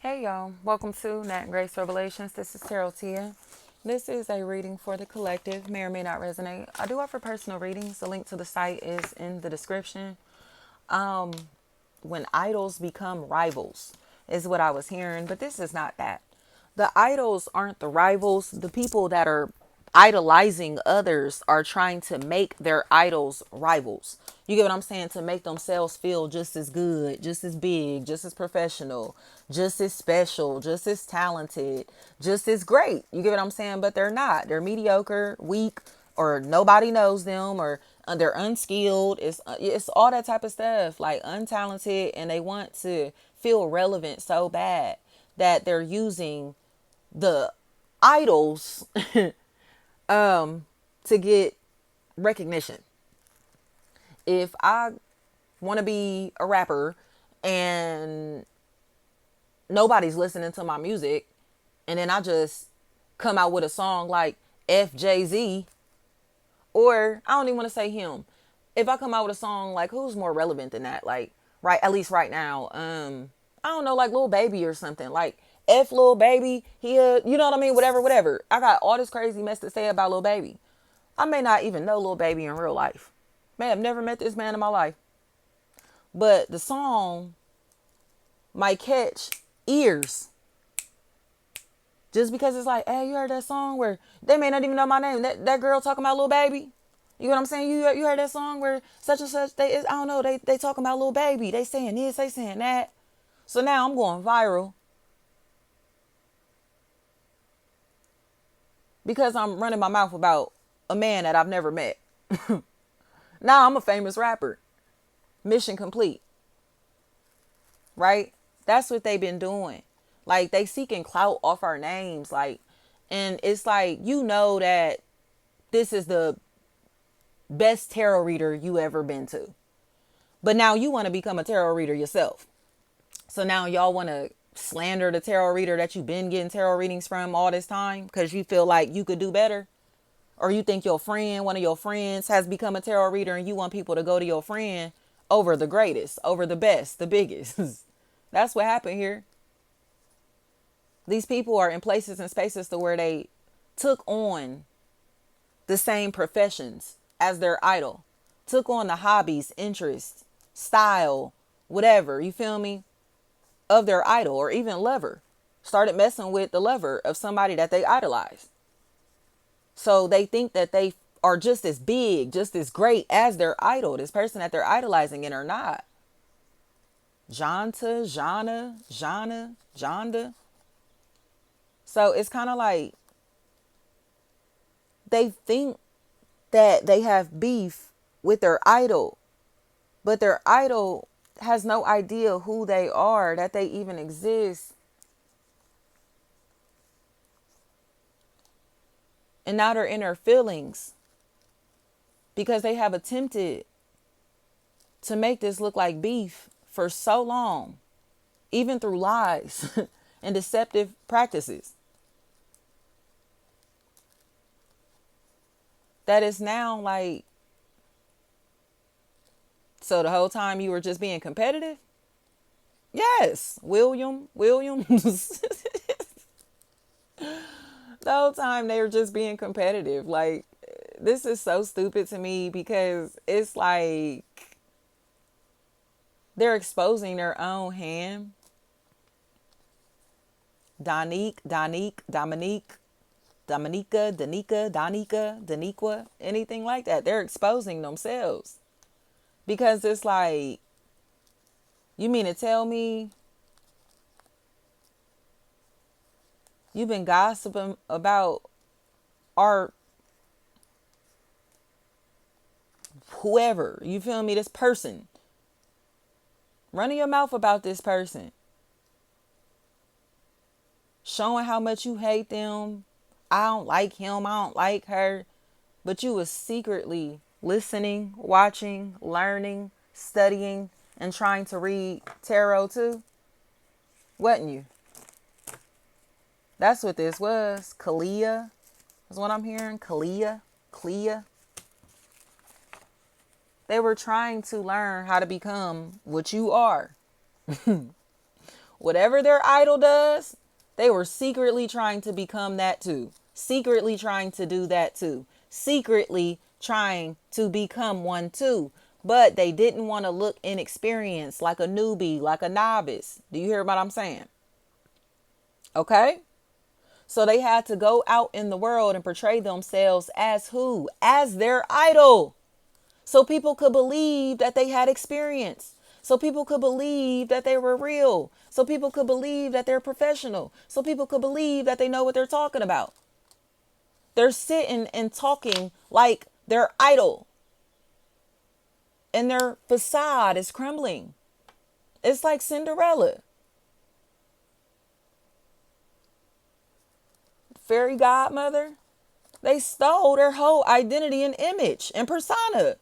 Hey y'all, welcome to Nat and Grace Revelations. This is Tarot Tia. This is a reading for the collective, may or may not resonate. I do offer personal readings. The link to the site is in the description. When idols become rivals is what I was hearing, but this is not that. The idols aren't the rivals. The people that are idolizing others are trying to make their idols rivals. You get what I'm saying? To make themselves feel just as good, just as big, just as professional, just as special, just as talented, just as great. You get what I'm saying? But they're not. They're mediocre, weak, or nobody knows them, or they're unskilled. It's all that type of stuff, like untalented, and they want to feel relevant so bad that they're using the idols to get recognition. If I want to be a rapper and nobody's listening to my music, and then I just come out with a song like FJZ, or I don't even want to say him. If I come out with a song like, who's more relevant than that? Like, right, at least right now, I don't know, like Lil Baby or something. Like F Lil Baby, you know what I mean? Whatever, whatever. I got all this crazy mess to say about Lil Baby. I may not even know Lil Baby in real life. May have never met this man in my life. But the song might catch ears just because it's like, hey, you heard that song where they may not even know my name. That girl talking about Lil Baby. You know what I'm saying? You heard that song where such and such, I don't know, they talking about Lil Baby. They saying this, they saying that. So now I'm going viral because I'm running my mouth about a man that I've never met. Now I'm a famous rapper. Mission complete. Right? That's what they've been doing. Like, they seeking clout off our names. Like, and it's like, you know that this is the best tarot reader you ever been to. But now you want to become a tarot reader yourself. So now y'all want to slander the tarot reader that you've been getting tarot readings from all this time because you feel like you could do better. Or you think your friend, one of your friends, has become a tarot reader and you want people to go to your friend over the greatest, over the best, the biggest. That's what happened here. These people are in places and spaces to where they took on the same professions as their idol, took on the hobbies, interests, style, whatever, you feel me, of their idol, or even lover. Started messing with the lover of somebody that they idolize. So they think that they are just as big, just as great as their idol, this person that they're idolizing, and are not. Janta, Jana, Jonda. So it's kind of like they think that they have beef with their idol, but their idol has no idea who they are, that they even exist. And now they're in their feelings because they have attempted to make this look like beef for so long, even through lies and deceptive practices, that is now like, so the whole time you were just being competitive? Yes, Williams. The whole time they were just being competitive. Like, this is so stupid to me because it's like they're exposing their own hand. Dominique, Dominica, Danica, Daniqua, anything like that. They're exposing themselves. Because it's like, you mean to tell me you've been gossiping about our whoever, you feel me, this person, running your mouth about this person, showing how much you hate them. I don't like him, I don't like her. But you was secretly listening, watching, learning, studying, and trying to read tarot too, wasn't you? That's what this was. Kalia is what I'm hearing. Kalia. Clea. They were trying to learn how to become what you are. Whatever their idol does, they were secretly trying to become that too. Secretly trying to do that too. Secretly trying to become one too. But they didn't want to look inexperienced, like a newbie, like a novice. Do you hear what I'm saying? Okay? So they had to go out in the world and portray themselves as who? As their idol. So people could believe that they had experience. So people could believe that they were real. So people could believe that they're professional. So people could believe that they know what they're talking about. They're sitting and talking like their idol. And their facade is crumbling. It's like Cinderella. Fairy godmother. They stole their whole identity and image and persona.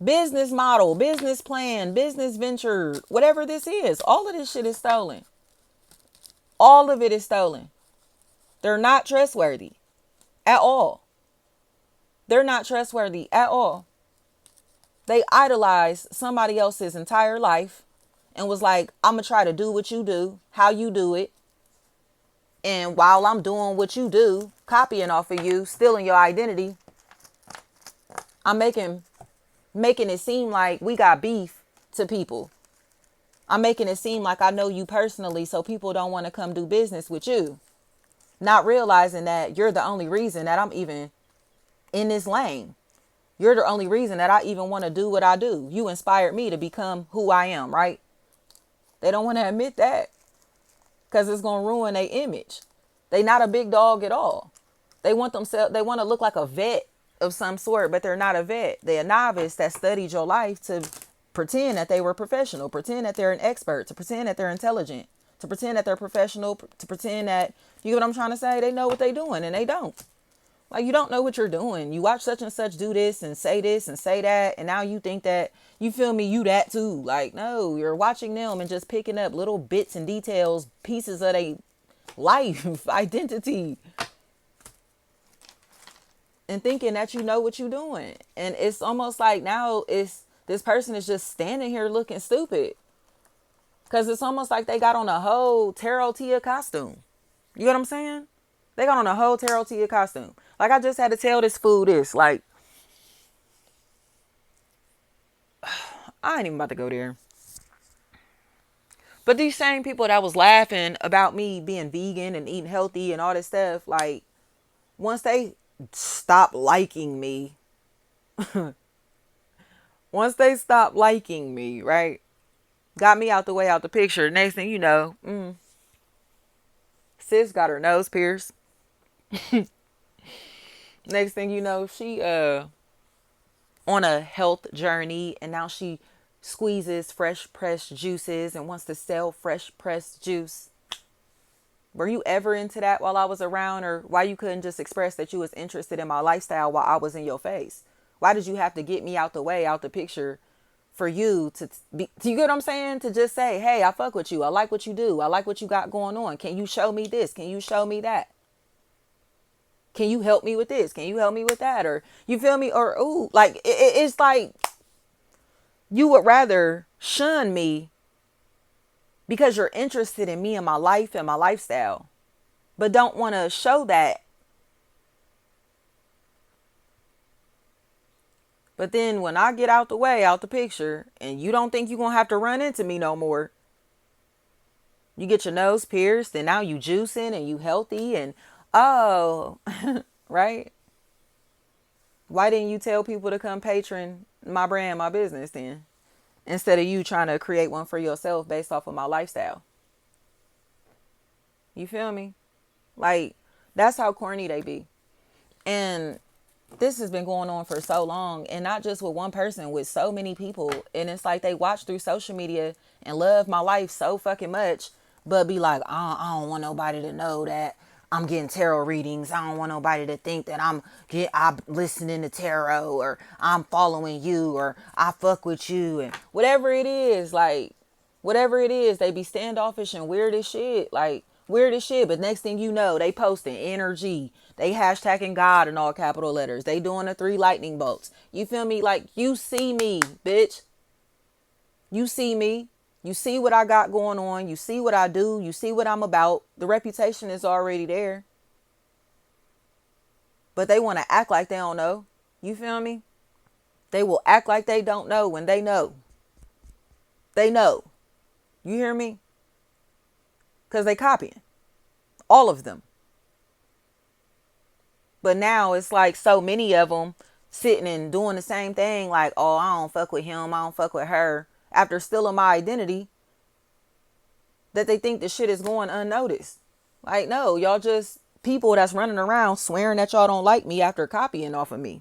Business model, business plan, business venture, whatever this is. All of this shit is stolen. All of it is stolen. They're not trustworthy at all. They're not trustworthy at all. They idolized somebody else's entire life and was like, I'm going to try to do what you do, how you do it. And while I'm doing what you do, copying off of you, stealing your identity, I'm making it seem like we got beef to people. I'm making it seem like I know you personally, so people don't want to come do business with you. Not realizing that you're the only reason that I'm even in this lane. You're the only reason that I even want to do what I do. You inspired me to become who I am, right? They don't want to admit that because it's going to ruin their image. They not a big dog at all. They want to look like a vet of some sort, but they're not a vet. They're a novice that studied your life to pretend that they were professional, pretend that they're an expert, to pretend that they're intelligent, to pretend that they're professional, to pretend that, you know what I'm trying to say? They know what they're doing and they don't. Like, you don't know what you're doing. You watch such and such do this and say that. And now you think that, you feel me, you that too. Like, no, you're watching them and just picking up little bits and details, pieces of their life, identity. And thinking that you know what you're doing. And it's almost like now this person is just standing here looking stupid. Because it's almost like they got on a whole Tarot Tia costume. You know what I'm saying? They got on a whole Tarot Tia costume. Like, I just had to tell this fool this. Like, I ain't even about to go there. But these same people that was laughing about me being vegan and eating healthy and all this stuff, like, once they stop liking me, right? Got me out the way, out the picture. Next thing you know, sis got her nose pierced. Next thing you know, she on a health journey, and now she squeezes fresh pressed juices and wants to sell fresh pressed juice. Were you ever into that while I was around? Or why you couldn't just express that you was interested in my lifestyle while I was in your face? Why did you have to get me out the way, out the picture, for you to be, do you get what I'm saying? To just say, hey, I fuck with you. I like what you do. I like what you got going on. Can you show me this? Can you show me that? Can you help me with this? Can you help me with that? Or, you feel me? Or, ooh, like, it's like you would rather shun me because you're interested in me and my life and my lifestyle, but don't want to show that. But then when I get out the way, out the picture, and you don't think you're going to have to run into me no more, you get your nose pierced and now you juicing and you healthy and, oh, right? Why didn't you tell people to come patron my brand, my business then? Instead of you trying to create one for yourself based off of my lifestyle. You feel me? Like, that's how corny they be. And this has been going on for so long, and not just with one person, with so many people. And it's like they watch through social media and love my life so fucking much, but be like, I don't want nobody to know that I'm getting tarot readings. I don't want nobody to think that I'm listening to tarot, or I'm following you, or I fuck with you, and whatever it is, like, whatever it is, they be standoffish and weird as shit, like, weird as shit. But next thing you know, they posting energy. They hashtagging God in all capital letters. They doing the 3 lightning bolts. You feel me? Like, you see me, bitch. You see me. You see what I got going on. You see what I do. You see what I'm about. The reputation is already there. But they want to act like they don't know. You feel me? They will act like they don't know when they know. They know. You hear me? Because they copying. All of them. But now it's like so many of them sitting and doing the same thing. Like, oh, I don't fuck with him. I don't fuck with her. After stealing my identity, that they think the shit is going unnoticed. Like, no, y'all just people that's running around swearing that y'all don't like me after copying off of me.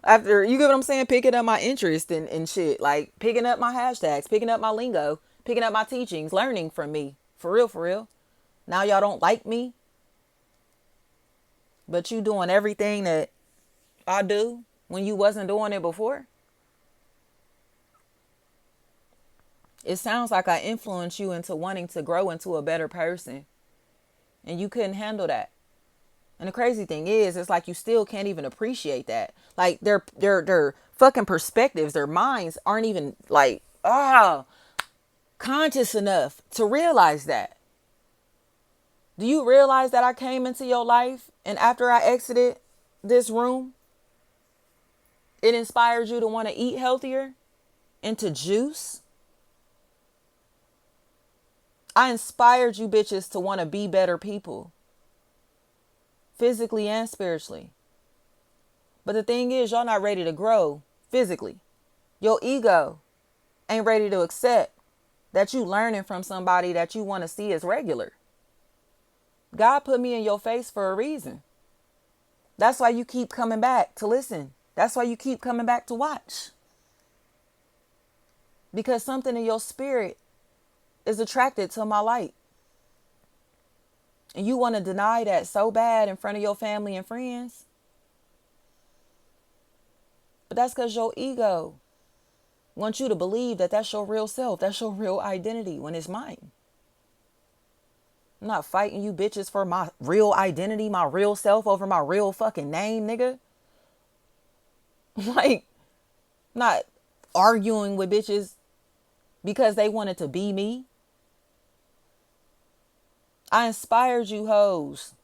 After, you get what I'm saying? Picking up my interest and shit. Like, picking up my hashtags, picking up my lingo, picking up my teachings, learning from me. For real, for real. Now y'all don't like me. But you doing everything that I do when you wasn't doing it before. It sounds like I influenced you into wanting to grow into a better person. And you couldn't handle that. And the crazy thing is, it's like you still can't even appreciate that. Like their fucking perspectives, their minds aren't even like conscious enough to realize that. Do you realize that I came into your life and after I exited this room, it inspired you to want to eat healthier and to juice? I inspired you bitches to want to be better people. Physically and spiritually. But the thing is, y'all not ready to grow physically. Your ego ain't ready to accept that you learning from somebody that you want to see as regular. God put me in your face for a reason. That's why you keep coming back to listen. That's why you keep coming back to watch. Because something in your spirit is attracted to my light. And you want to deny that so bad in front of your family and friends. But that's because your ego wants you to believe that that's your real self. That's your real identity when it's mine. I'm not fighting you bitches for my real identity, my real self over my real fucking name, nigga. Like, not arguing with bitches because they wanted to be me. I inspired you hoes.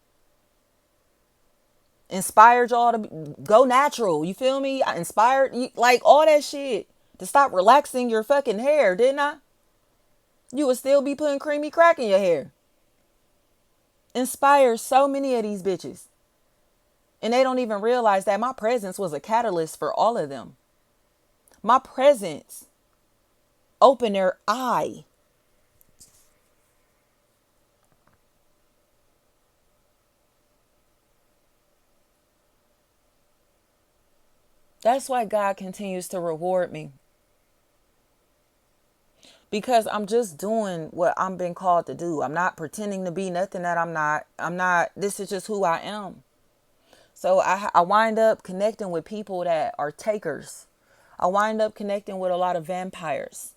Inspired y'all to go natural. You feel me? I inspired you, like all that shit, to stop relaxing your fucking hair, didn't I? You would still be putting creamy crack in your hair. Inspired so many of these bitches. And they don't even realize that my presence was a catalyst for all of them. My presence opened their eye. That's why God continues to reward me. Because I'm just doing what I'm been called to do. I'm not pretending to be nothing that I'm not. This is just who I am. So I wind up connecting with people that are takers. I wind up connecting with a lot of vampires.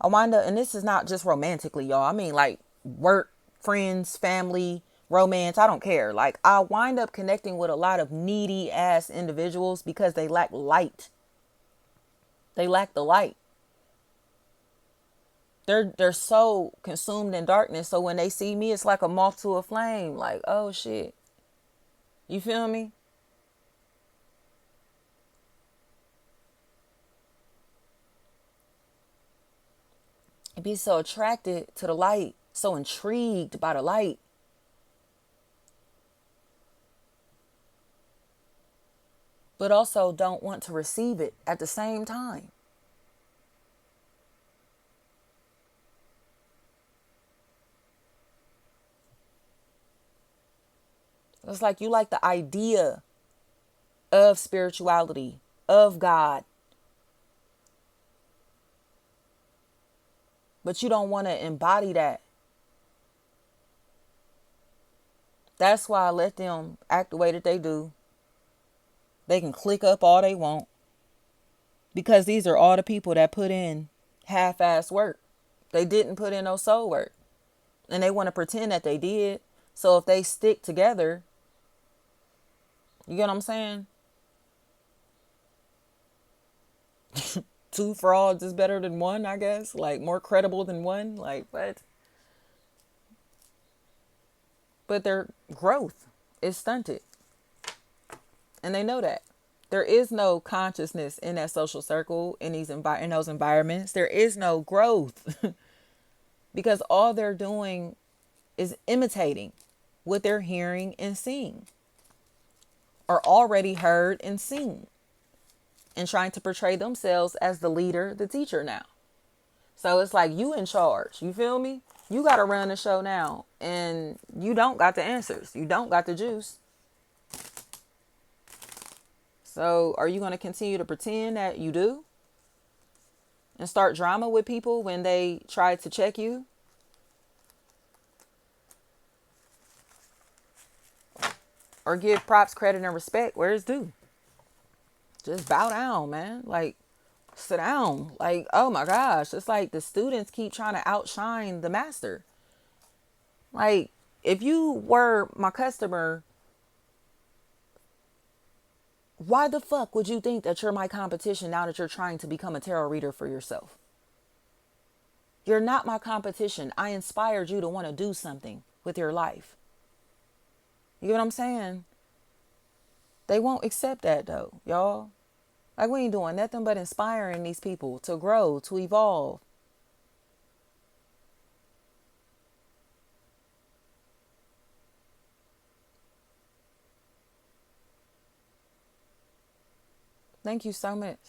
I wind up, and this is not just romantically, y'all. I mean, like work, friends, family, romance. I don't care. Like, I wind up connecting with a lot of needy ass individuals because they lack light. They lack the light. They're so consumed in darkness. So when they see me, it's like a moth to a flame. Like, oh shit. You feel me? And be so attracted to the light, so intrigued by the light. But also don't want to receive it at the same time. It's like you like the idea of spirituality, of God, but you don't want to embody that. That's why I let them act the way that they do. They can click up all they want. Because these are all the people that put in half-ass work. They didn't put in no soul work. And they want to pretend that they did. So if they stick together, you get what I'm saying? two frauds is better than one, I guess. Like more credible than one. Like what? But their growth is stunted. And they know that. There is no consciousness in that social circle, in in those environments. There is no growth because all they're doing is imitating what they're hearing and seeing, or already heard and seen, and trying to portray themselves as the leader, the teacher now. So it's like you in charge. You feel me? You got to run the show now, and you don't got the answers. You don't got the juice. So are you going to continue to pretend that you do and start drama with people when they try to check you? Or give props, credit, and respect where it's due? Just bow down, man. Like, sit down. Like, oh my gosh. It's like the students keep trying to outshine the master. Like, if you were my customer, why the fuck would you think that you're my competition now that you're trying to become a tarot reader for yourself? You're not my competition. I inspired you to want to do something with your life. You get what I'm saying? They won't accept that though, y'all. Like we ain't doing nothing but inspiring these people to grow, to evolve. Thank you so much.